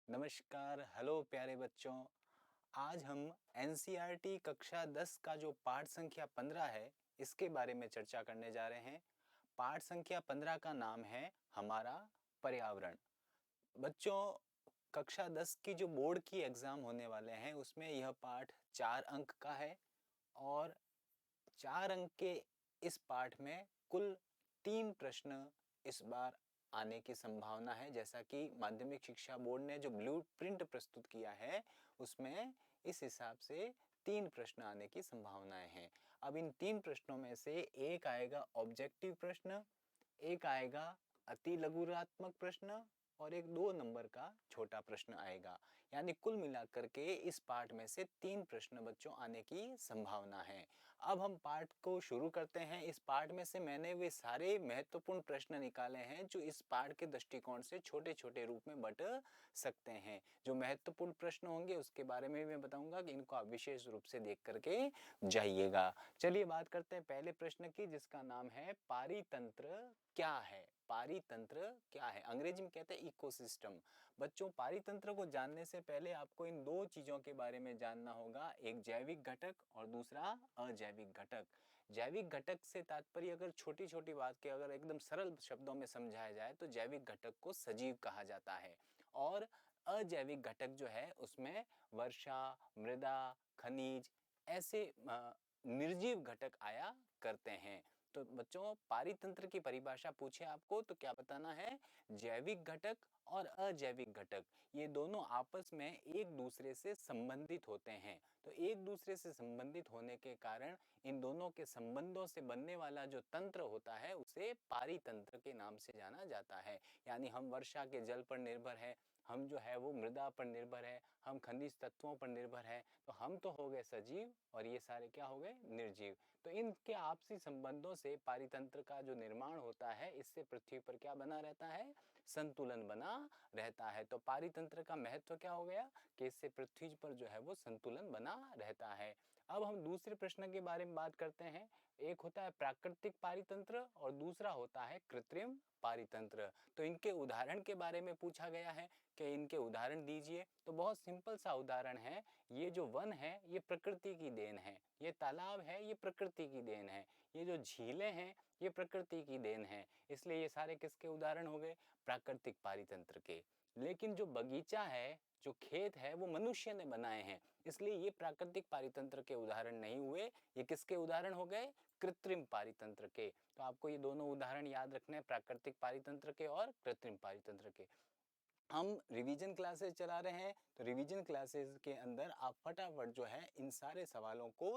नमस्कार, हेलो प्यारे बच्चों। आज हम एनसीईआरटी कक्षा 10 का जो पाठ संख्या 15 है, इसके बारे में चर्चा करने जा रहे हैं। पाठ संख्या 15 का नाम है हमारा पर्यावरण। बच्चों, कक्षा 10 की जो बोर्ड की एग्जाम होने वाले हैं, उसमें यह पाठ 4 अंक का है और 4 अंक के इस पाठ में कुल 3 प्रश्न इस बार आने की संभावना है। जैसा कि माध्यमिक शिक्षा बोर्ड ने जो ब्लूप्रिंट प्रस्तुत किया है, उसमें इस हिसाब से 3 प्रश्न आने की संभावनाएं हैं। अब इन 3 प्रश्नों में से एक आएगा ऑब्जेक्टिव प्रश्न, एक आएगा अति लघुरात्मक प्रश्न और एक 2 नंबर का छोटा प्रश्न आएगा। यानी कुल मिलाकर के इस पाठ में से 3 प्रश्न बच्चों आने की संभावना है। अब हम पाठ को शुरू करते हैं। इस पाठ में से मैंने वे सारे महत्वपूर्ण प्रश्न निकाले हैं जो इस पाठ के दृष्टिकोण से छोटे-छोटे रूप में बट सकते हैं। जो महत्वपूर्ण प्रश्न होंगे उसके बारे में मैं बताऊंगा कि इनको आप विशेष रूप से देख करके जाइएगा। चलिए बात करते हैं पहले प्रश्न की, जिसका नाम है पारितंत्र क्या है। पारितंत्र क्या है? अंग्रेजी में कहते हैं इकोसिस्टम। बच्चों, पारितंत्र को जानने से पहले आपको इन दो चीजों के बारे में जानना होगा, एक जैविक घटक और दूसरा अजैविक घटक। जैविक घटक से तात्पर्य अगर छोटी छोटी बात के अगर एकदम सरल शब्दों में समझाया जाए तो जैविक घटक को सजीव कहा जाता है और अजैविक घटक जो है उसमें वर्षा, मृदा, खनिज ऐसे निर्जीव घटक आया करते हैं। तो बच्चों, पारितंत्र की परिभाषा पूछे आपको तो क्या बताना है? जैविक घटक और अजैविक घटक ये दोनों आपस में एक दूसरे से संबंधित होते हैं। तो एक दूसरे से संबंधित होने के कारण इन दोनों के संबंधों से बनने वाला जो तंत्र होता है उसे पारितंत्र के नाम से जाना जाता है। यानी हम वर्षा के जल पर निर्भर है, हम जो है वो मृदा पर निर्भर है, हम खनिज तत्वों पर निर्भर है। तो हम तो हो गए सजीव और ये सारे क्या हो गए? निर्जीव। तो इनके आपसी संबंधों से पारितंत्र का जो निर्माण होता है, इससे पृथ्वी पर क्या बना रहता है? संतुलन बना रहता है। तो पारितंत्र का महत्व क्या हो गया कि इससे पृथ्वी पर जो है वो संतुलन बना रहता है। अब हम दूसरे प्रश्न के बारे में बात करते हैं। एक होता है प्राकृतिक पारितंत्र और दूसरा होता है कृत्रिम पारितंत्र। तो इनके उदाहरण के बारे में पूछा गया है कि इनके उदाहरण दीजिए। तो बहुत सिंपल सा उदाहरण है, ये जो वन है ये प्रकृति की देन है, ये तालाब है ये प्रकृति की देन है, ये जो झीलें हैं ये प्रकृति की देन है। इसलिए ये सारे किसके उदाहरण हो गए? प्राकृतिक पारितंत्र के। लेकिन जो बगीचा है, जो खेत है, वो मनुष्य ने बनाए हैं, इसलिए ये प्राकृतिक पारितंत्र के उदाहरण नहीं हुए। ये किसके उदाहरण हो गए? कृत्रिम पारितंत्र के। तो आपको ये दोनों उदाहरण याद रखने हैं, प्राकृतिक पारितंत्र के और कृत्रिम पारितंत्र के। हम रिवीजन क्लासेस चला रहे हैं, तो रिवीजन क्लासेस के अंदर आप फटाफट जो है इन सारे सवालों को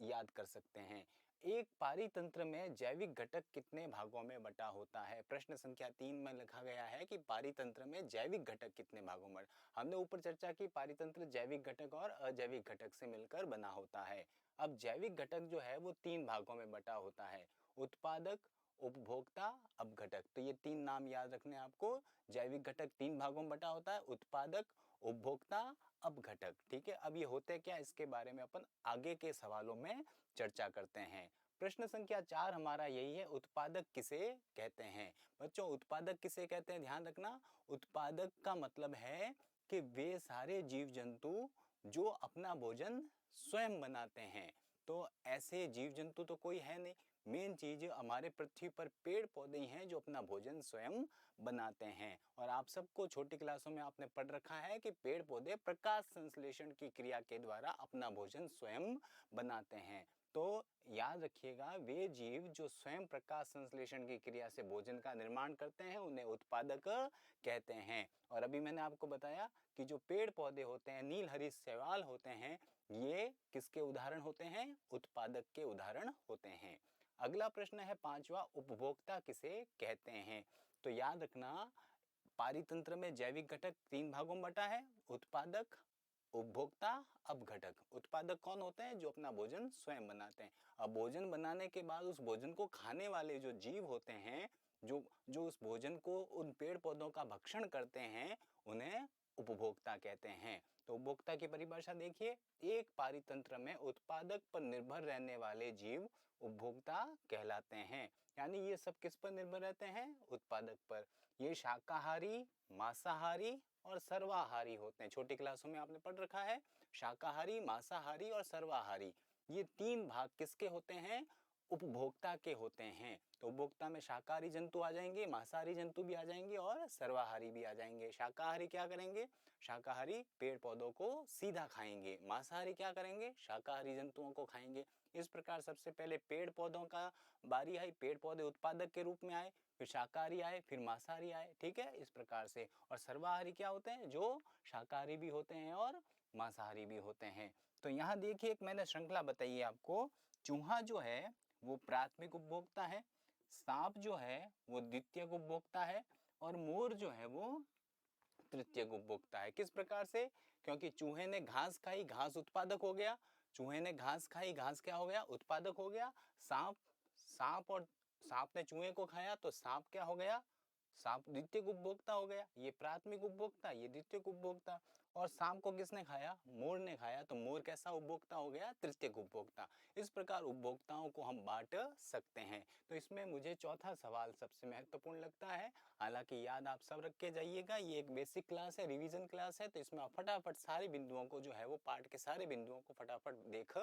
याद कर सकते हैं। एक पारितंत्र में जैविक घटक कितने भागों में बटा होता है? प्रश्न संख्या 3 में लिखा गया है कि पारितंत्र में जैविक घटक कितने भागों में। हमने ऊपर चर्चा की पारितंत्र जैविक घटक और अजैविक घटक से मिलकर बना होता है। अब जैविक घटक जो है वो 3 भागों में बटा होता है, उत्पादक, उपभोक्ता, अपघटक। तो ये 3 नाम याद रखने हैं आपको। जैविक घटक 3 भागों में बटा होता है, उत्पादक, उपभोक्ता, अपघटक। ठीक है, अब ये होते क्या, इसके बारे में अपन आगे के सवालों में चर्चा करते हैं। प्रश्न संख्या 4 हमारा यही है, उत्पादक किसे कहते हैं? बच्चों, उत्पादक किसे कहते हैं ध्यान रखना। उत्पादक का मतलब है कि वे सारे जीव जंतु जो अपना भोजन स्वयं बनाते हैं। तो ऐसे जीव जंतु तो कोई है नहीं। मेन चीज हमारे पृथ्वी पर पेड़ पौधे ही हैं जो अपना भोजन स्वयं बनाते हैं। और आप सबको छोटी क्लासों में आपने पढ़ रखा है कि पेड़ पौधे प्रकाश संश्लेषण की क्रिया के द्वारा अपना भोजन स्वयं बनाते हैं। तो याद रखिएगा, वे जीव जो स्वयं प्रकाश संश्लेषण की क्रिया से भोजन का निर्माण करते हैं उन्हें उत्पादक कहते हैं। और अभी मैंने आपको बताया कि जो पेड़ पौधे होते हैं, नीलहरित शैवाल होते हैं, ये किसके उदाहरण होते हैं? उत्पादक के उदाहरण होते हैं। अगला प्रश्न है 5वां, उपभोक्ता किसे कहते हैं? तो याद रखना, पारितंत्र में जैविक घटक 3 भागों में बटा है, उत्पादक, उपभोक्ता, अपघटक। उत्पादक कौन होते हैं? जो अपना भोजन स्वयं बनाते हैं। अब भोजन बनाने के बाद उस भोजन को खाने वाले जो जीव होते हैं, जो जो उस भोजन को, उन पेड़ पौधों का भक्षण करते हैं, उन्हें उपभोक्ता कहते हैं। तो उपभोक्ता की परिभाषा देखिए, एक पारितंत्र में उत्पादक पर निर्भर रहने वाले जीव उपभोक्ता कहलाते हैं। यानी ये सब किस पर निर्भर रहते हैं? उत्पादक पर। ये शाकाहारी, मांसाहारी और सर्वाहारी होते हैं। छोटी क्लासों में आपने पढ़ रखा है, शाकाहारी, मांसाहारी और सर्वाहारी। ये तीन भाग किसके होते हैं? उपभोक्ता के होते हैं। तो उपभोक्ता में शाकाहारी जंतु आ जाएंगे, मांसाहारी जंतु भी आ जाएंगे और सर्वाहारी भी आ जाएंगे। शाकाहारी क्या करेंगे? शाकाहारी पेड़ पौधों को सीधा खाएंगे। मांसाहारी क्या करेंगे? शाकाहारी जंतुओं को खाएंगे। इस प्रकार सबसे पहले पेड़ पौधों का बारी आई, पेड़ पौधे उत्पादक के रूप में आए, फिर शाकाहारी आए, फिर मांसाहारी आए, ठीक है, इस प्रकार से। और सर्वाहारी क्या होते हैं? जो शाकाहारी भी होते हैं और मांसाहारी भी होते हैं। तो यहाँ देखिए, एक मैंने श्रृंखला बताई है आपको। चूहा जो है वो प्राथमिक उपभोक्ता है, सांप जो है वो द्वितीयक उपभोक्ता है और मोर जो है वो तृतीयक उपभोक्ता है। किस प्रकार से? क्योंकि चूहे ने घास खाई, घास उत्पादक हो गया। चूहे ने घास खाई, घास क्या हो गया? उत्पादक हो गया। सांप सांप और सांप ने चूहे को खाया तो सांप क्या हो गया? सांप द्वितीयक उपभोक्ता हो गया। ये प्राथमिक उपभोक्ता, ये द्वितीयक उपभोक्ता। और सांप को किसने खाया? मोर ने खाया, तो मोर कैसा उपभोक्ता हो गया? तृतीयक उपभोक्ता। इस प्रकार उपभोक्ताओं को हम बांट सकते हैं। तो इसमें मुझे चौथा सवाल सबसे महत्वपूर्ण लगता है। हालांकि याद आप सब रख के जाइएगा, ये एक बेसिक क्लास है, रिवीजन क्लास है, तो इसमें आप फटाफट सारे बिंदुओं को जो है वो पाठ के सारे बिंदुओं को फटाफट देख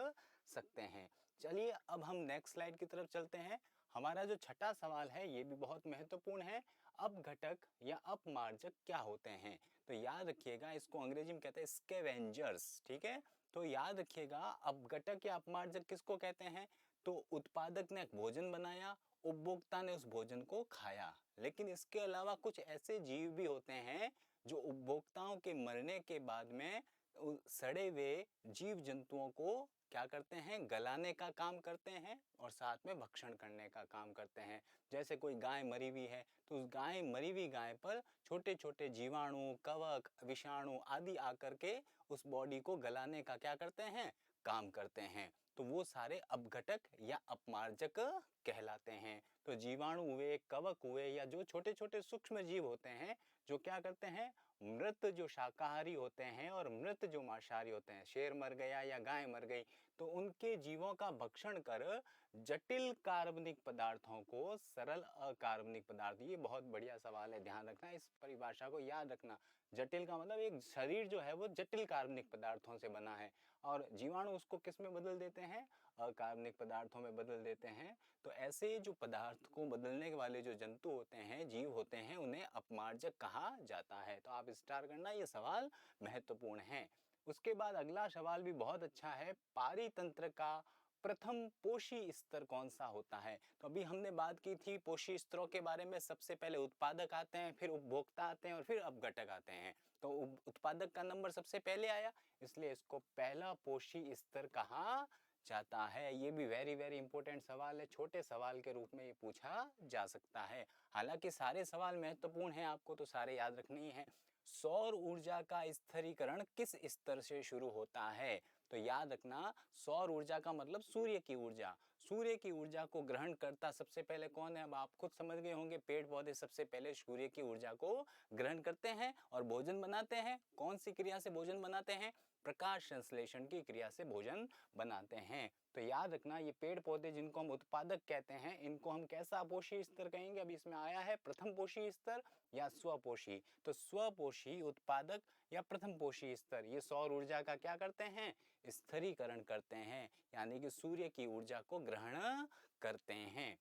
सकते हैं। चलिए अब हम नेक्स्ट स्लाइड की तरफ चलते हैं। हमारा जो छठा सवाल है ये भी बहुत महत्वपूर्ण है। अपघटक या अपमार्जक क्या होते हैं? तो याद रखिएगा, इसको अंग्रेजी में कहते हैं स्कैवेंजर्स, ठीक है। तो याद रखिएगा, अपघटक या अपमार्जक किसको कहते हैं? तो उत्पादक ने भोजन बनाया, उपभोक्ता ने उस भोजन को खाया। लेकिन इसके अलावा कुछ ऐसे जीव भी होते हैं जो उपभोक्ताओं के मरने के बाद में सड़े हुए जीव जंतुओं को क्या करते हैं? गलाने का काम करते हैं और साथ में भक्षण करने का काम करते हैं। जैसे कोई गाय मरी हुई है तो उस मरी हुई गाय पर छोटे छोटे जीवाणु, कवक, विषाणु आदि आकर के उस बॉडी को गलाने का क्या करते हैं? काम करते हैं। तो वो सारे अपघटक या अपमार्जक कहलाते हैं। तो जीवाणु हुए, कवक हुए या जो छोटे छोटे सूक्ष्म जीव होते हैं जो क्या करते हैं? मृत जो शाकाहारी होते हैं और मृत जो मांसाहारी होते हैं, शेर मर गया या गाय मर गई, तो उनके जीवों का भक्षण कर जटिल कार्बनिक पदार्थों को सरल अकार्बनिक पदार्थ, ये बहुत बढ़िया सवाल है, ध्यान रखना, इस परिभाषा को याद रखना। जटिल का मतलब एक शरीर जो है वो जटिल कार्बनिक पदार्थों से बना है और जीवाणु उसको किस में बदल देते हैं? अकार्बनिक पदार्थों में बदल देते हैं। तो ऐसे जो पदार्थ को बदलने वाले जो जंतु होते हैं, जीव होते हैं, उन्हें अपमार्जक कहा जाता है। तो आप स्टार करना, ये सवाल महत्वपूर्ण है। उसके बाद अगला सवाल भी बहुत अच्छा है। पारितंत्र का प्रथम पोषी स्तर कौन सा होता है? तो अभी हमने बात की थी पोषी स्तरों के बारे में। सबसे पहले उत्पादक आते हैं, फिर उपभोक्ता आते हैं और फिर अपघटक आते हैं। तो उत्पादक का नंबर सबसे पहले आया, इसलिए इसको पहला पोषी स्तर कहा जाता है। ये भी वेरी वेरी इंपॉर्टेंट सवाल है, छोटे सवाल के रूप में ये पूछा जा सकता है। हालांकि सारे सवाल महत्वपूर्ण हैं, आपको तो सारे याद रखने ही हैं। सौर ऊर्जा का स्थिरीकरण किस स्तर से शुरू होता है? तो याद रखना, सौर ऊर्जा का मतलब सूर्य की ऊर्जा। सूर्य की ऊर्जा को ग्रहण करता सबसे पहले कौन है? अब आप खुद समझ गए होंगे, पेड़ पौधे सबसे पहले सूर्य की ऊर्जा को ग्रहण करते हैं और भोजन बनाते हैं। कौन सी क्रिया से भोजन बनाते हैं? प्रकाश संश्लेषण की क्रिया से भोजन बनाते हैं। तो याद रखना, ये पेड़ पौधे जिनको हम उत्पादक कहते हैं, इनको हम कैसा पोषी स्तर कहेंगे? अभी इसमें आया है प्रथम पोषी स्तर या स्वपोषी। तो स्वपोषी, उत्पादक या प्रथम पोषी स्तर, ये सौर ऊर्जा का क्या करते हैं? स्थिरीकरण करते हैं, यानी कि सूर्य की ऊर्जा को ग्रहण करते हैं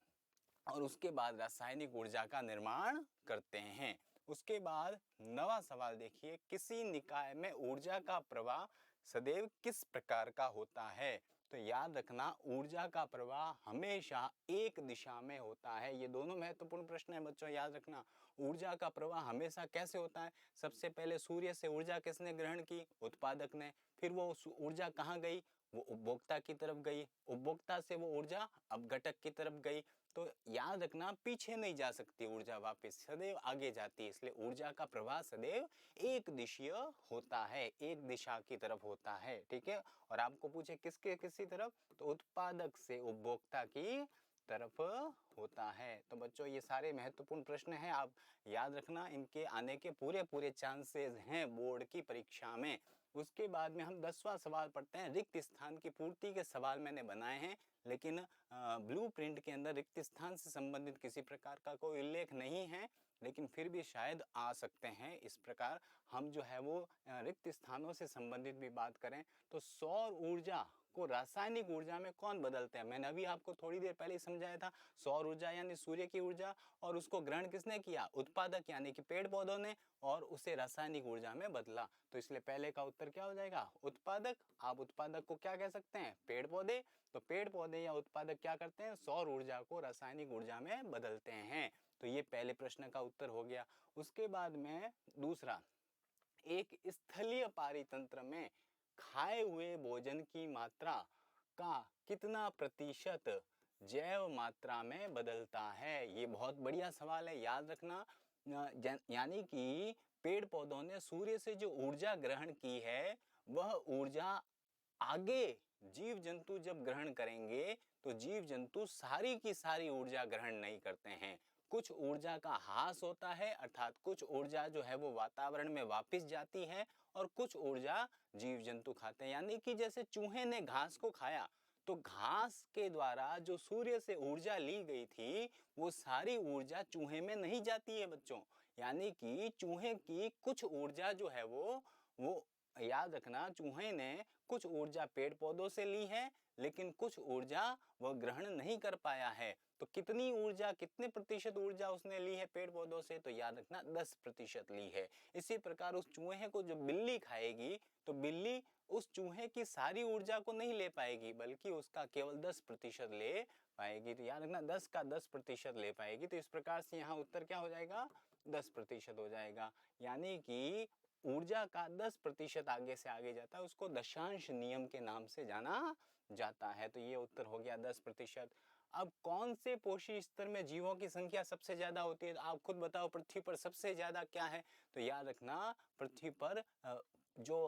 और उसके बाद रासायनिक ऊर्जा का निर्माण करते हैं। उसके बाद नवा सवाल देखिए, किसी निकाय में ऊर्जा का प्रवाह सदैव किस प्रकार का होता है? तो याद रखना, ऊर्जा का प्रवाह हमेशा एक दिशा में होता है। ये दोनों महत्वपूर्ण प्रश्न है बच्चों, याद रखना। ऊर्जा का प्रवाह हमेशा कैसे होता है? सबसे पहले सूर्य से ऊर्जा किसने ग्रहण की? उत्पादक ने। फिर वो ऊर्जा कहाँ गई? वो उपभोक्ता की तरफ गई। उपभोक्ता से वो ऊर्जा अपघटक की तरफ गई। तो याद रखना, पीछे नहीं जा सकती ऊर्जा, वापस सदैव आगे जाती है। इसलिए ऊर्जा का प्रवाह सदैव एक दिशीय होता है, एक दिशा की तरफ होता है, ठीक है। और आपको पूछे किसके किसी तरफ, तो उत्पादक से उपभोक्ता की तरफ होता है। तो बच्चों ये सारे महत्वपूर्ण प्रश्न हैं, आप याद रखना, इनके आने के पूरे पूरे चांसेस हैं बोर्ड की परीक्षा में। उसके बाद में हम 10वां सवाल पढ़ते हैं। रिक्त स्थान की पूर्ति के सवाल मैंने बनाए हैं, लेकिन ब्लू प्रिंट के अंदर रिक्त स्थान से संबंधित किसी प्रकार का कोई उल्लेख नहीं है, लेकिन फिर भी शायद आ सकते हैं। इस प्रकार हम जो है वो रिक्त स्थानों से संबंधित भी बात करें तो सौर ऊर्जा को रासायनिक ऊर्जा में कौन बदलते हैं? मैंने अभी आपको थोड़ी देर पहले समझाया था, सौर ऊर्जा यानी सूर्य की ऊर्जा, और उसको ग्रहण किसने किया? उत्पादक यानी कि पेड़ पौधों ने, और उसे रासायनिक ऊर्जा में बदला। तो इसलिए पहले का उत्तर क्या हो जाएगा? उत्पादक। आप उत्पादक को क्या कह सकते हैं? पेड़ पौधे। तो पेड़ पौधे या उत्पादक क्या करते हैं? सौर ऊर्जा को रासायनिक ऊर्जा में बदलते हैं। तो ये पहले प्रश्न का उत्तर हो गया। उसके बाद में दूसरा, एक स्थलीय पारितंत्र में खाए हुए भोजन की मात्रा का कितना प्रतिशत जैव मात्रा में बदलता है? ये बहुत बढ़िया सवाल है, याद रखना। यानी कि पेड़ पौधों ने सूर्य से जो ऊर्जा ग्रहण की है, वह ऊर्जा आगे जीव जंतु जब ग्रहण करेंगे तो जीव जंतु सारी की सारी ऊर्जा ग्रहण नहीं करते हैं। कुछ ऊर्जा का ह्रास होता है, अर्थात कुछ ऊर्जा जो है वो वातावरण में वापस जाती है और कुछ ऊर्जा जीव जंतु खाते हैं। यानी कि जैसे चूहे ने घास को खाया तो घास के द्वारा जो सूर्य से ऊर्जा ली गई थी वो सारी ऊर्जा चूहे में नहीं जाती है बच्चों। यानी कि चूहे की कुछ ऊर्जा जो है वो याद रखना, चूहे ने कुछ ऊर्जा पेड़ पौधों से ली है, लेकिन कुछ ऊर्जा वह ग्रहण नहीं कर पाया है। तो कितनी ऊर्जा, कितने प्रतिशत ऊर्जा उसने ली है पेड़ पौधों से? तो याद रखना 10% ली है। इसी प्रकार उस चूहे को जो बिल्ली खाएगी तो बिल्ली उस चूहे की सारी ऊर्जा को नहीं ले पाएगी, बल्कि उसका केवल 10% ले पाएगी। तो याद रखना 10 का 10% ले पाएगी। तो इस प्रकार से यहाँ उत्तर क्या हो जाएगा? 10% हो जाएगा। यानी कि ऊर्जा का 10% आगे से आगे जाता है, उसको दशांश नियम के नाम से जाना जाता है। तो ये उत्तर हो गया 10%। अब कौन से पोषी स्तर में जीवों की संख्या सबसे ज्यादा होती है? तो आप खुद बताओ, पृथ्वी पर सबसे ज्यादा क्या है? तो याद रखना, पृथ्वी पर जो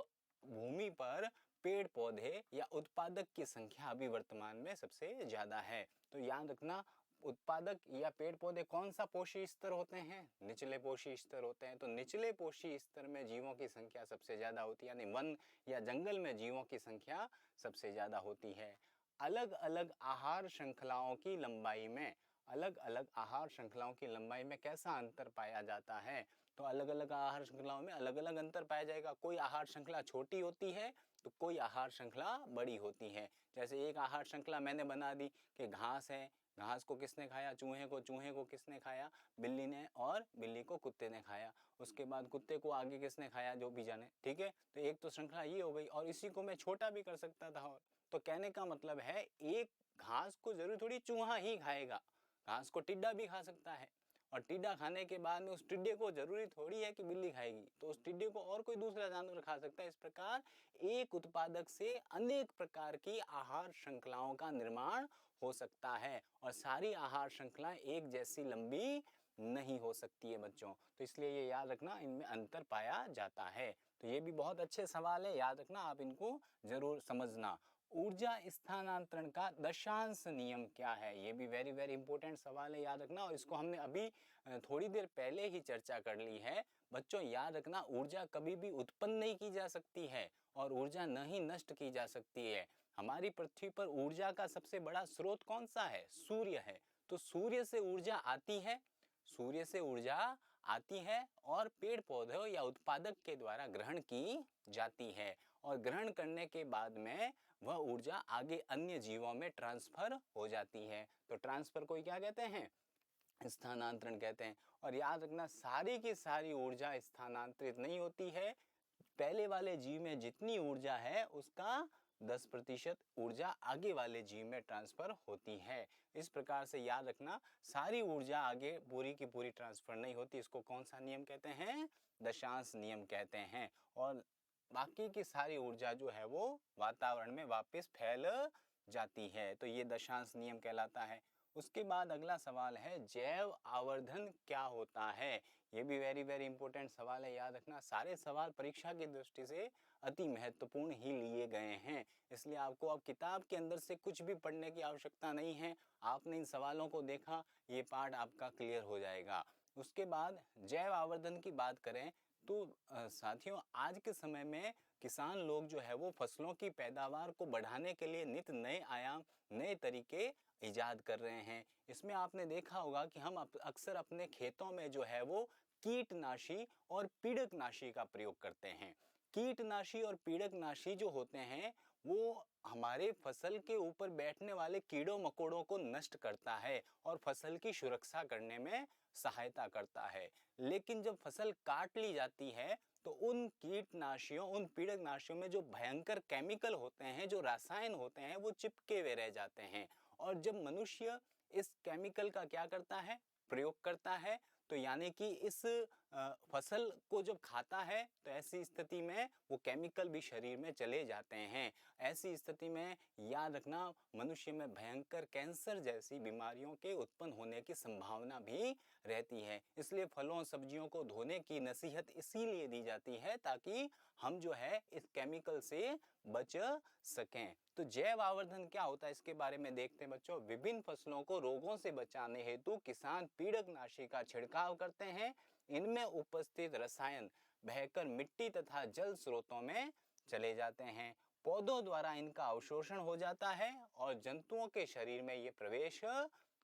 भूमि पर पेड़ पौधे या उत्पादक की संख्या अभी वर्तमान में सबसे ज्यादा है। तो याद रखना, उत्पादक या पेड़ पौधे कौन सा पोषी स्तर होते हैं? निचले पोषी स्तर होते हैं। तो निचले पोषी स्तर में जीवों की संख्या सबसे ज्यादा होती है, यानी वन या जंगल में जीवों की संख्या सबसे ज्यादा होती है। अलग अलग आहार श्रृंखलाओं की लंबाई में, अलग अलग आहार श्रृंखलाओं की लंबाई में कैसा अंतर पाया जाता है? तो अलग अलग आहार श्रृंखलाओं में अलग अलग अंतर पाया जाएगा। कोई आहार श्रृंखला छोटी होती है तो कोई आहार श्रृंखला बड़ी होती है। जैसे एक आहार श्रृंखला मैंने बना दी कि घास है, घास को किसने खाया? चूहे को। चूहे को किसने खाया? बिल्ली ने। और बिल्ली को कुत्ते ने खाया। उसके बाद कुत्ते को आगे किसने खाया? जो भी जाने। ठीक है, तो एक तो श्रृंखला ये हो गई, और इसी को मैं छोटा भी कर सकता था। और तो कहने का मतलब है, एक घास को जरूर थोड़ी चूहा ही खाएगा, घास को टिड्डा भी खा सकता है, और टिड्डा खाने के बाद में उस टिड्डे को जरूरी थोड़ी है कि बिल्ली खाएगी, तो उस टिड्डे को और कोई दूसरा जानवर खा सकता है। इस प्रकार एक उत्पादक से अनेक प्रकार की आहार श्रृंखलाओं का निर्माण हो सकता है, और सारी आहार श्रृंखला एक जैसी लंबी नहीं हो सकती है बच्चों। तो इसलिए ये याद रखना, इनमें अंतर पाया जाता है। तो ये भी बहुत अच्छे सवाल है, याद रखना, आप इनको जरूर समझना। ऊर्जा स्थानांतरण का दशांश नियम क्या है? ये भी वेरी वेरी इंपॉर्टेंट सवाल है, याद रखना, और इसको हमने अभी थोड़ी देर पहले ही चर्चा कर ली है। बच्चों याद रखना, ऊर्जा कभी भी उत्पन्न नहीं की जा सकती है और ऊर्जा न ही नष्ट की जा सकती है। हमारी पृथ्वी पर ऊर्जा का सबसे बड़ा स्रोत कौन सा है? सूर्य है। तो सूर्य से ऊर्जा आती है, सूर्य से ऊर्जा आती है और पेड़ पौधों या उत्पादक के द्वारा ग्रहण की जाती है, और ग्रहण करने के बाद में वह ऊर्जा आगे अन्य जीवों में ट्रांसफर हो जाती है। तो ट्रांसफर को क्या कहते हैं? स्थानांतरण कहते हैं। और याद रखना, सारी की सारी ऊर्जा स्थानांतरित नहीं होती है। पहले वाले जीव में जितनी ऊर्जा है उसका 10% ऊर्जा आगे वाले जीव में ट्रांसफर होती है। इस प्रकार से याद रखना, सारी ऊर्जा आगे पूरी की पूरी ट्रांसफर नहीं होती। इसको कौन सा नियम कहते हैं? दशांश नियम कहते हैं। और बाकी की सारी ऊर्जा जो है वो वातावरण में वापस फैल जाती है। तो ये दशांश नियम कहलाता है। उसके बाद अगला सवाल है जैव आवर्धन क्या होता है। ये भी वेरी वेरी इंपॉर्टेंट सवाल है, याद रखना। सारे सवाल परीक्षा की दृष्टि से अति महत्वपूर्ण ही लिए गए हैं, इसलिए आपको अब किताब के अंदर से कुछ भी पढ़ने की आवश्यकता नहीं है। आपने इन सवालों को देखा, ये पार्ट आपका क्लियर हो जाएगा। उसके बाद जैव आवर्धन की बात करें तो साथियों, आज के समय में किसान लोग जो है वो फसलों की पैदावार को बढ़ाने के लिए नित नए आयाम, नए तरीके इजाद कर रहे हैं। इसमें आपने देखा होगा कि हम अक्सर अपने खेतों में जो है वो कीटनाशी और पीड़कनाशी का प्रयोग करते हैं। कीटनाशी और पीड़कनाशी जो होते हैं वो हमारे फसल के ऊपर बैठने वाले कीड़ों मकोड़ों को नष्ट करता है और फसल की सुरक्षा करने में सहायता करता है। लेकिन जब फसल काट ली जाती है तो उन कीटनाशियों, उन पीड़कनाशियों में जो भयंकर केमिकल होते हैं, जो रसायन होते हैं, वो चिपके हुए रह जाते हैं। और जब मनुष्य इस केमिकल का क्या करता है, प्रयोग करता है, तो यानी कि इस फसल को जब खाता है तो ऐसी स्थिति में वो केमिकल भी शरीर में चले जाते हैं। ऐसी स्थिति में याद रखना, मनुष्य में भयंकर कैंसर जैसी बीमारियों के उत्पन्न होने की संभावना भी रहती है। इसलिए फलों सब्जियों को धोने की नसीहत इसीलिए दी जाती है ताकि हम जो है इस केमिकल से बच सकें। तो जैव आवर्धन क्या होता है इसके बारे में देखते हैं बच्चों। विभिन्न फसलों को रोगों से बचाने हेतु किसान पीड़कनाशी का छिड़काव करते हैं। इनमें उपस्थित रसायन बहकर मिट्टी तथा जल स्रोतों में चले जाते हैं। पौधों द्वारा इनका अवशोषण हो जाता है और जंतुओं के शरीर में ये प्रवेश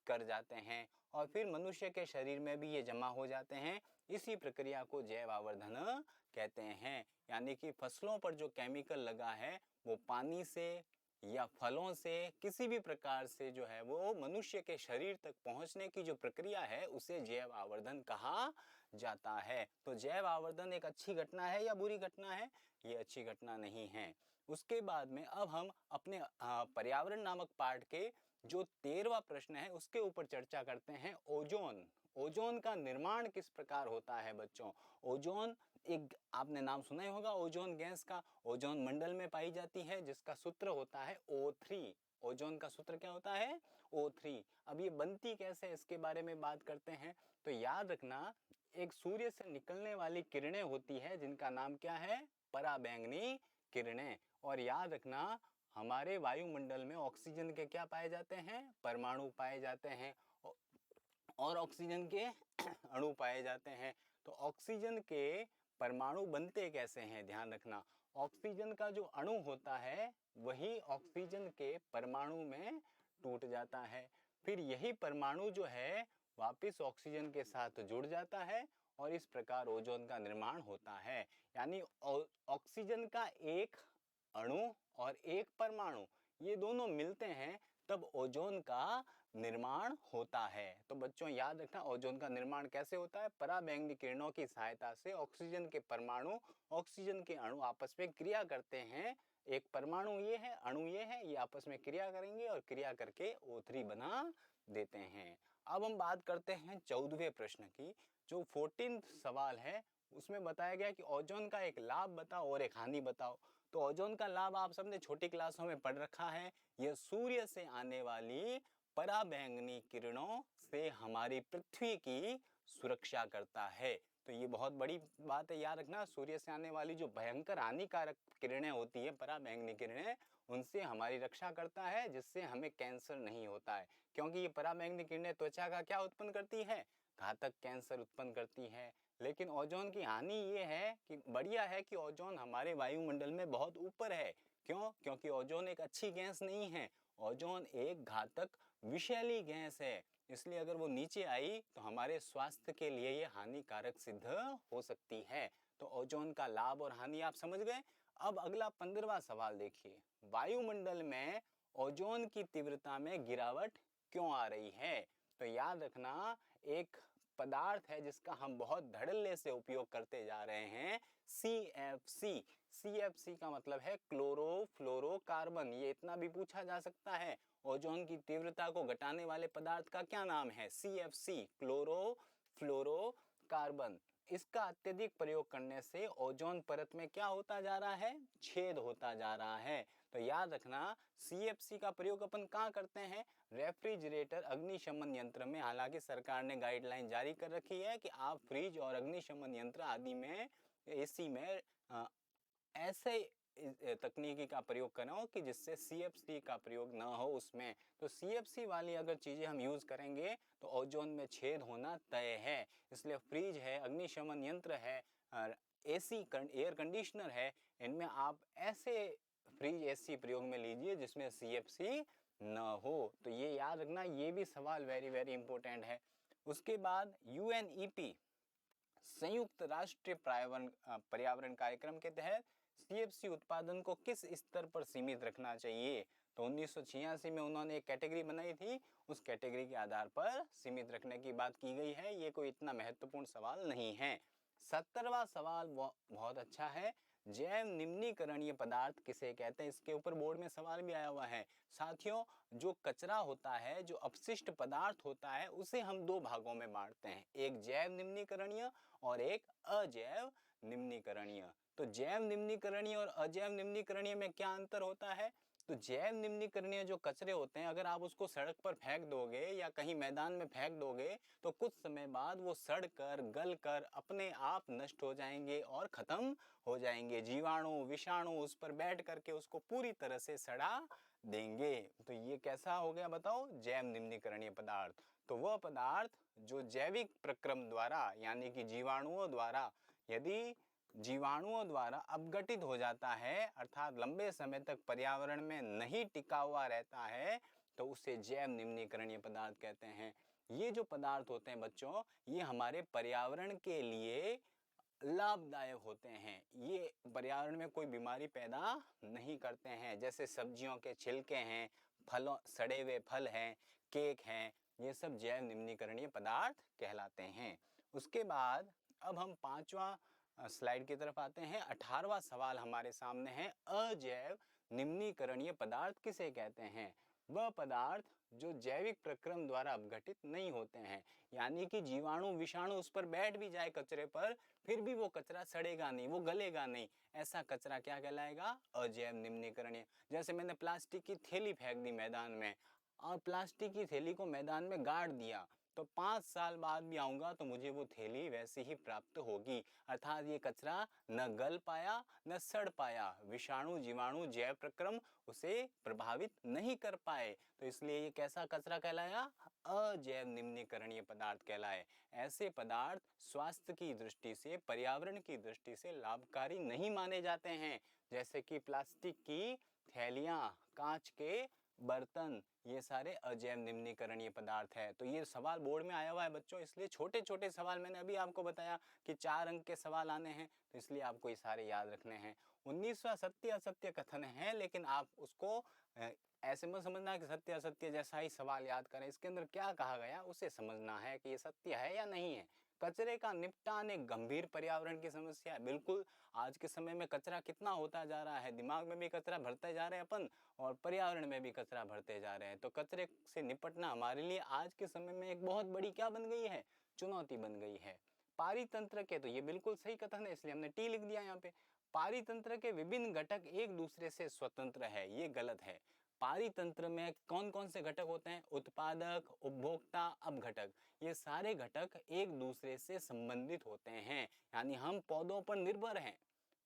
कर जाते हैं और फिर मनुष्य के शरीर में भी ये जमा हो जाते हैं। इसी प्रक्रिया को जैव आवर्धन कहते हैं। यानी कि फसलों पर जो केमिकल लगा है वो पानी से या फलों से किसी भी प्रकार से जो है वो मनुष्य के शरीर तक पहुंचने की जो प्रक्रिया है उसे जैव आवर्धन कहा जाता है। तो जैव आवर्धन एक अच्छी घटना है या बुरी घटना है? ये अच्छी घटना नहीं है। उसके बाद में अब हम अपने पर्यावरण नामक पाठ के जो 13वां प्रश्न है उसके ऊपर चर्चा करते हैं। ओजोन, ओजोन का निर्माण किस प्रकार होता है बच्चों। ओजोन एक आपने नाम सुना ही होगा ओजोन गैस का। ओजोन मंडल में पाई जाती है जिसका सूत्र होता है O3। ओजोन का सूत्र क्या होता है? O3। अब ये बनती कैसे इसके बारे में बात करते हैं। तो याद रखना, एक सूर्य से निकलने वाली किरणें होती है जिनका नाम क्या है? पराबैंगनी किरणें। और याद रखना, हमारे वायुमंडल में ऑक्सीजन के क्या पाए जाते हैं? परमाणु पाए जाते हैं और ऑक्सीजन के अणु पाए जाते हैं। तो ऑक्सीजन के परमाणु बनते कैसे हैं? ध्यान रखना, ऑक्सीजन का जो अणु होता है वही ऑक्सीजन के परमाणु में टूट जाता है। फिर यही परमाणु जो है वापस ऑक्सीजन के साथ जुड़ जाता है और इस प्रकार ओजोन का निर्माण होता है। यानी ऑक्सीजन का एक अणु और एक परमाणु, ये दोनों मिलते हैं तब ओजोन का निर्माण होता है। तो बच्चों याद रखना, ओजोन का निर्माण कैसे होता है? पराबैंगनी किरणों की सहायता से ऑक्सीजन के परमाणु, ऑक्सीजन के अणु आपस में क्रिया करते हैं। एक परमाणु ये है, अणु ये है, ये आपस में क्रिया करेंगे और क्रिया करके O3 बना देते हैं। अब हम बात करते हैं 14वें प्रश्न की। जो 14th सवाल है उसमें बताया गया कि ओजोन का एक लाभ बताओ और एक हानि बताओ। तो ओजोन का लाभ आप सबने छोटी क्लासों में पढ़ रखा है। यह सूर्य से आने वाली पराबैंगनी किरणों से हमारी पृथ्वी की सुरक्षा करता है। तो ये बहुत बड़ी बात है, याद रखना। सूर्य से आने वाली जो भयंकर हानिकारक किरणें होती है, पराबैंगनी किरणें, उनसे हमारी रक्षा करता है जिससे हमें कैंसर नहीं होता है। क्योंकि ये पराबैंगनी किरणें त्वचा का क्या उत्पन्न करती है? घातक कैंसर उत्पन्न करती है। लेकिन ओजोन की हानि ये है कि बढ़िया है कि ओजोन हमारे वायुमंडल में बहुत ऊपर है। क्यों? क्योंकि ओजोन एक अच्छी गैस नहीं है, ओजोन एक घातक विषैली गैस है। इसलिए अगर वो नीचे आई तो हमारे स्वास्थ्य के लिए ये हानिकारक सिद्ध हो सकती है। तो ओजोन का लाभ और हानि आप समझ गए। अब अगला 15वां सवाल देखिए। वायुमंडल में ओजोन की तीव्रता में गिरावट क्यों आ रही है? तो याद रखना, एक पदार्थ है जिसका हम बहुत धड़ल्ले से उपयोग करते जा रहे हैं, CFC। CFC का मतलब है क्लोरोफ्लोरोकार्बन। ये इतना भी पूछा जा सकता है, ओजोन की तीव्रता को घटाने वाले पदार्थ का क्या नाम है? CFC, chlorofluorocarbon. इसका अत्यधिक प्रयोग करने से ओजोन परत में क्या होता जा रहा है, छेद होता जा रहा है। तो याद रखना CFC का प्रयोग अपन कहाँ करते हैं, रेफ्रिजरेटर अग्निशमन यंत्र में। हालांकि सरकार ने गाइडलाइन जारी कर रखी है कि आप फ्रिज और अग्निशमन यंत्र आदि में, AC में ऐसे तकनीकी का प्रयोग करो कि जिससे CFC का प्रयोग ना हो उसमें। तो CFC वाली अगर चीज़ें हम यूज़ करेंगे तो ओजोन में छेद होना तय है। इसलिए फ्रिज है, अग्निशमन यंत्र है, AC एयर कंडीशनर है, इनमें आप ऐसे फ्रिज AC प्रयोग में लीजिए जिसमें CFC ना हो। तो ये याद रखना, ये भी सवाल वेरी वेरी इंपॉर्टेंट है। उसके बाद UNEP संयुक्त राष्ट्रीय पर्यावरण कार्यक्रम के तहत CFC उत्पादन को किस स्तर पर सीमित रखना चाहिए। तो 1986 में उन्होंने एक कैटेगरी बनाई थी, उस कैटेगरी के आधार पर सीमित रखने की बात की गई है। ये कोई इतना महत्वपूर्ण सवाल नहीं है। 70वां सवाल बहुत अच्छा है, जैव निम्नीकरणीय पदार्थ किसे कहते हैं। इसके ऊपर बोर्ड में सवाल भी आया हुआ है। साथियों, जो कचरा होता है, जो अपशिष्ट पदार्थ होता है, उसे हम दो भागों में बांटते हैं, एक जैव निम्नीकरणीय और एक अजैव निम्नीकरणीय। तो जैव निम्नीकरणीय और अजैव निम्नीकरणीय में क्या अंतर होता है। तो जैव निम्नीकरणीय जो कचरे होते हैं, अगर आप उसको सड़क पर फेंक दोगे या कहीं मैदान में फेंक दोगे तो कुछ समय बाद वो सड़ कर गल कर अपने आप नष्ट हो जाएंगे और खत्म हो जाएंगे। जीवाणु विषाणु उस पर बैठ करके उसको पूरी तरह से सड़ा देंगे। तो ये कैसा हो गया बताओ, जैव निम्नीकरणीय पदार्थ। तो वह पदार्थ जो जैविक प्रक्रम द्वारा यानी कि जीवाणुओं द्वारा, यदि जीवाणुओं द्वारा अपघटित हो जाता है, अर्थात लंबे समय तक पर्यावरण में नहीं टिका हुआ रहता है, तो उसे जैव निम्नीकरणीय पदार्थ कहते हैं। ये जो पदार्थ होते हैं बच्चों, ये हमारे पर्यावरण के लिए लाभदायक होते हैं। ये पर्यावरण में कोई बीमारी पैदा नहीं करते हैं। जैसे सब्जियों के छिलके हैं, फलों सड़े हुए फल हैं, केक हैं, ये सब जैव निम्नीकरणीय पदार्थ कहलाते हैं। उसके बाद अब हम 5वां स्लाइड की तरफ आते हैं। 18वां सवाल हमारे सामने है, अजैव निम्नीकरणीय पदार्थ किसे कहते हैं। वह पदार्थ जो जैविक प्रक्रम द्वारा अपघटित नहीं होते हैं, यानी कि जीवाणु विषाणु उस पर बैठ भी जाए कचरे पर, फिर भी वो कचरा सड़ेगा नहीं, वो गलेगा नहीं, ऐसा कचरा क्या कहलाएगा, अजैव निम्नीकरणीय। जैसे मैंने प्लास्टिक की थैली फेंक दी मैदान में और प्लास्टिक की थैली को मैदान में गाड़ दिया, तो 5 साल बाद भी आऊंगा तो मुझे वो थैली वैसे ही प्राप्त होगी। अर्थात ये कचरा न गल पाया न सड़ पाया, विषाणु जीवाणु जैव प्रक्रम उसे प्रभावित नहीं कर पाए, तो इसलिए ये कैसा कचरा कहलाया, अजैव निम्नीकरणीय पदार्थ कहलाए। ऐसे पदार्थ स्वास्थ्य की दृष्टि से, पर्यावरण की दृष्टि से लाभकारी नहीं माने जाते हैं। जैसे कि प्लास्टिक की थैलियां, कांच के बर्तन, ये सारे अजैव निम्नीकरणीय पदार्थ है। तो ये सवाल बोर्ड में आया हुआ है बच्चों, इसलिए छोटे छोटे सवाल, मैंने अभी आपको बताया कि 4 अंक के सवाल आने हैं, तो इसलिए आपको ये सारे याद रखने हैं। 19वां सत्य असत्य कथन है, लेकिन आप उसको ऐसे मत समझना कि सत्य असत्य जैसा ही सवाल याद करें। इसके अंदर क्या कहा गया उसे समझना है कि ये सत्य है या नहीं है। कचरे का निपटान एक गंभीर पर्यावरण की समस्या है। बिल्कुल, आज के समय में कचरा कितना होता जा रहा है, दिमाग में भी कचरा भरते जा रहे हैं अपन और पर्यावरण में भी कचरा भरते जा रहे हैं। तो कचरे से निपटना हमारे लिए आज के समय में एक बहुत बड़ी क्या बन गई है, चुनौती बन गई है। पारितंत्र के, तो ये बिल्कुल सही कथन है, इसलिए हमने टी लिख दिया यहाँ पे। पारितंत्र के विभिन्न घटक एक दूसरे से स्वतंत्र है, ये गलत है। पारितंत्र में कौन कौन से घटक होते हैं, उत्पादक, उपभोक्ता, अपघटक, ये सारे घटक एक दूसरे से संबंधित होते हैं। यानी हम पौधों पर निर्भर हैं,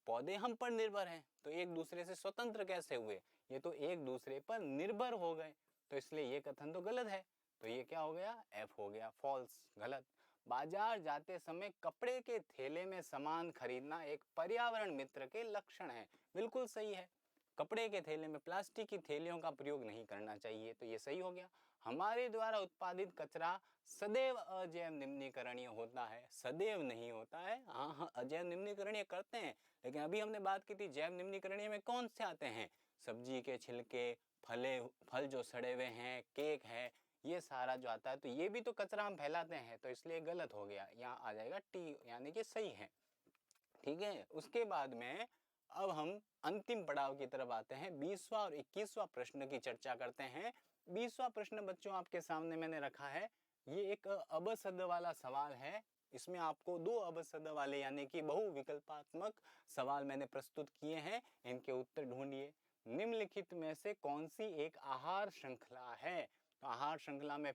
पौधे हम पर निर्भर हैं, तो एक दूसरे से स्वतंत्र कैसे हुए, ये तो एक दूसरे पर निर्भर हो गए। तो इसलिए ये कथन तो गलत है। तो ये क्या हो गया, एफ हो गया, फॉल्स, गलत। बाजार जाते समय कपड़े के थैले में सामान खरीदना एक पर्यावरण मित्र के लक्षण है, बिल्कुल सही है। कपड़े के थैले में प्लास्टिक की थैलियों का प्रयोग नहीं करना चाहिए, तो ये सही हो गया। हमारे द्वारा उत्पादित कचरा सदैव अजैव निम्नीकरणीय होता है, सदैव नहीं होता है। हाँ, अजैव निम्नीकरणीय करते हैं, लेकिन अभी हमने बात की थी जैव निम्नीकरणीय में कौन से आते हैं, सब्जी के छिलके, फल जो सड़े हुए हैं, केक है, ये सारा जो आता है। तो ये भी तो कचरा हम फैलाते हैं, तो इसलिए गलत हो गया, यहाँ आ जाएगा टी, यानी कि सही है। ठीक है, उसके बाद में अब हम अंतिम पड़ाव की तरफ आते हैं। 20वां और 21वां प्रश्न की चर्चा करते हैं। 20वां प्रश्न बच्चों आपके सामने मैंने रखा है, ये एक अबसद वाला सवाल है। इसमें आपको दो अवसद वाले यानी कि बहुविकल्पात्मक सवाल मैंने प्रस्तुत किए हैं, इनके उत्तर ढूंढिए। निम्नलिखित में से कौन सी एक आहार श्रृंखला है? तो आहार श्रृंखला में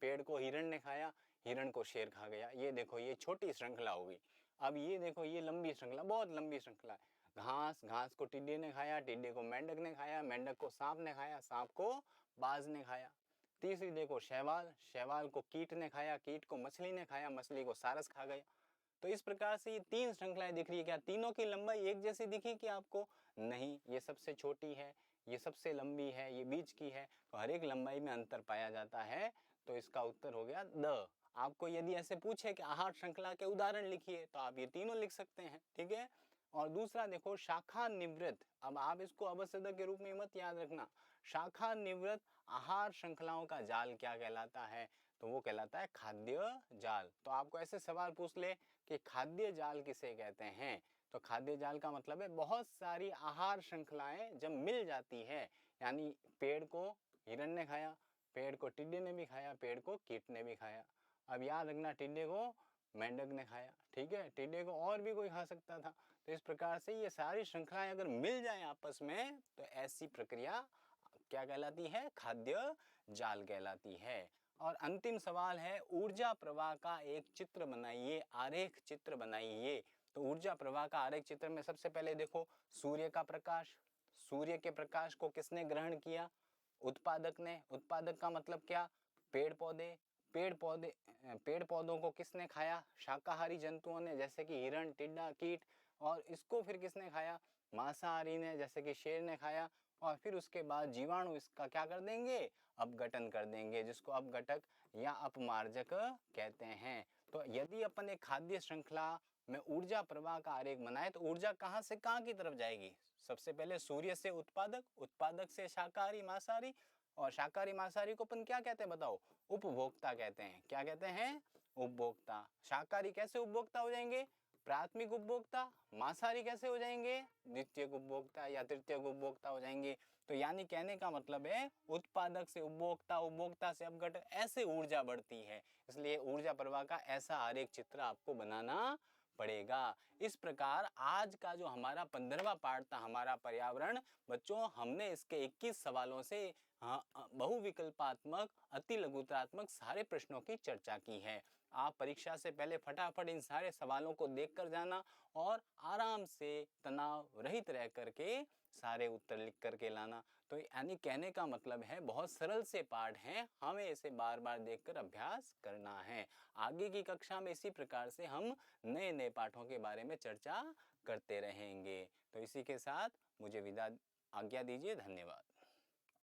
पेड़ को हिरण ने खाया, हिरण को शेर खा गया। ये देखो, ये छोटी श्रृंखला होगी। अब ये देखो, ये लंबी श्रृंखला, बहुत लंबी श्रृंखला है। घास को टिड्डे ने खाया, टिड्डे को मेंढक ने खाया, मेंढक को सांप ने खाया, सांप को बाज ने खाया। तीसरी देखो, शैवाल को कीट ने खाया, कीट को मछली ने खाया, मछली को सारस खा गया। तो इस प्रकार से ये तीन श्रृंखलाएं दिख रही है। क्या तीनों की लंबाई एक जैसी दिखी कि आपको? नहीं, ये सबसे छोटी है, ये सबसे लंबी है, ये बीच की है। तो हर एक लंबाई में अंतर पाया जाता है। तो इसका उत्तर हो गया द। आपको यदि ऐसे पूछे कि आहार श्रृंखला के उदाहरण लिखिए तो आप ये तीनों लिख सकते हैं, ठीक है। और दूसरा देखो, शाखा निवृत्त। अब आप इसको अवच्छेद के रूप में मत याद रखना। शाखा निवृत्त आहार श्रृंखलाओं का जाल क्या कहलाता है? तो वो कहलाता है खाद्य जाल। तो आपको ऐसे सवाल पूछ ले कि खाद्य जाल किसे कहते हैं, तो खाद्य जाल का मतलब है बहुत सारी आहार श्रृंखलाएं जब मिल जाती है, यानी पेड़ को हिरण ने खाया, पेड़ को टिड्डे ने भी खाया, पेड़ को कीट ने भी खाया। अब याद रखना, टिड्डे को मेंढक ने खाया, ठीक है, टिड्डे को और भी कोई खा सकता था। तो इस प्रकार से ये सारी श्रृंखलाएं अगर मिल जाएं आपस में तो ऐसी प्रक्रिया क्या कहलाती है? खाद्य जाल कहलाती है। और अंतिम सवाल है, ऊर्जा प्रवाह का एक चित्र बनाइए, आरेख चित्र बनाइए। तो ऊर्जा प्रवाह का आरेख चित्र में सबसे पहले देखो, सूर्य का प्रकाश, सूर्य के प्रकाश को किसने ग्रहण किया? उत्पादक ने। उत्पादक का मतलब क्या? पेड़ पौधों को किसने खाया? शाकाहारी जंतुओं ने, जैसे कि हिरण, टिड्डा, कीट। और इसको फिर किसने खाया? मांसाहारी ने, जैसे कि शेर ने खाया। और फिर उसके बाद जीवाणु इसका क्या कर देंगे? अपघटन कर देंगे, जिसको अपघटक या अपमार्जक कहते हैं। तो यदि अपन एक खाद्य श्रृंखला में ऊर्जा प्रवाह का आरेख बनाए तो ऊर्जा कहां से कहां की तरफ जाएगी? सबसे पहले सूर्य से उत्पादक, उत्पादक से शाकाहारी मांसाहारी, और शाकाहारी मांसाहारी को अपन क्या कहते हैं बताओ? उपभोक्ता कहते हैं। क्या कहते हैं? उपभोक्ता। शाकाहारी कैसे उपभोक्ता हो जाएंगे? प्राथमिक उपभोक्ता। मांसाहारी कैसे हो जाएंगे? द्वितीयक उपभोक्ता या तृतीयक उपभोक्ता हो जाएंगे। तो यानी कहने का मतलब है, उत्पादक से उपभोक्ता, उपभोक्ता से अपघटक, ऐसे ऊर्जा बढ़ती है। इसलिए ऊर्जा प्रवाह का ऐसा आरेख चित्र आपको बनाना पड़ेगा। इस प्रकार आज का जो हमारा 15वां पाठ था, हमारा पर्यावरण, बच्चों हमने इसके 21 सवालों से बहुविकल्पात्मक, अति लघुत्रात्मक सारे प्रश्नों की चर्चा की है। आप परीक्षा से पहले फटाफट इन सारे सवालों को देख कर जाना और आराम से तनाव रहित रह करके सारे उत्तर लिख करके लाना। तो यानी कहने का मतलब है, बहुत सरल से पाठ हैं, हमें इसे बार बार देखकर अभ्यास करना है। आगे की कक्षा में इसी प्रकार से हम नए नए पाठों के बारे में चर्चा करते रहेंगे। तो इसी के साथ मुझे आज्ञा दीजिए। धन्यवाद।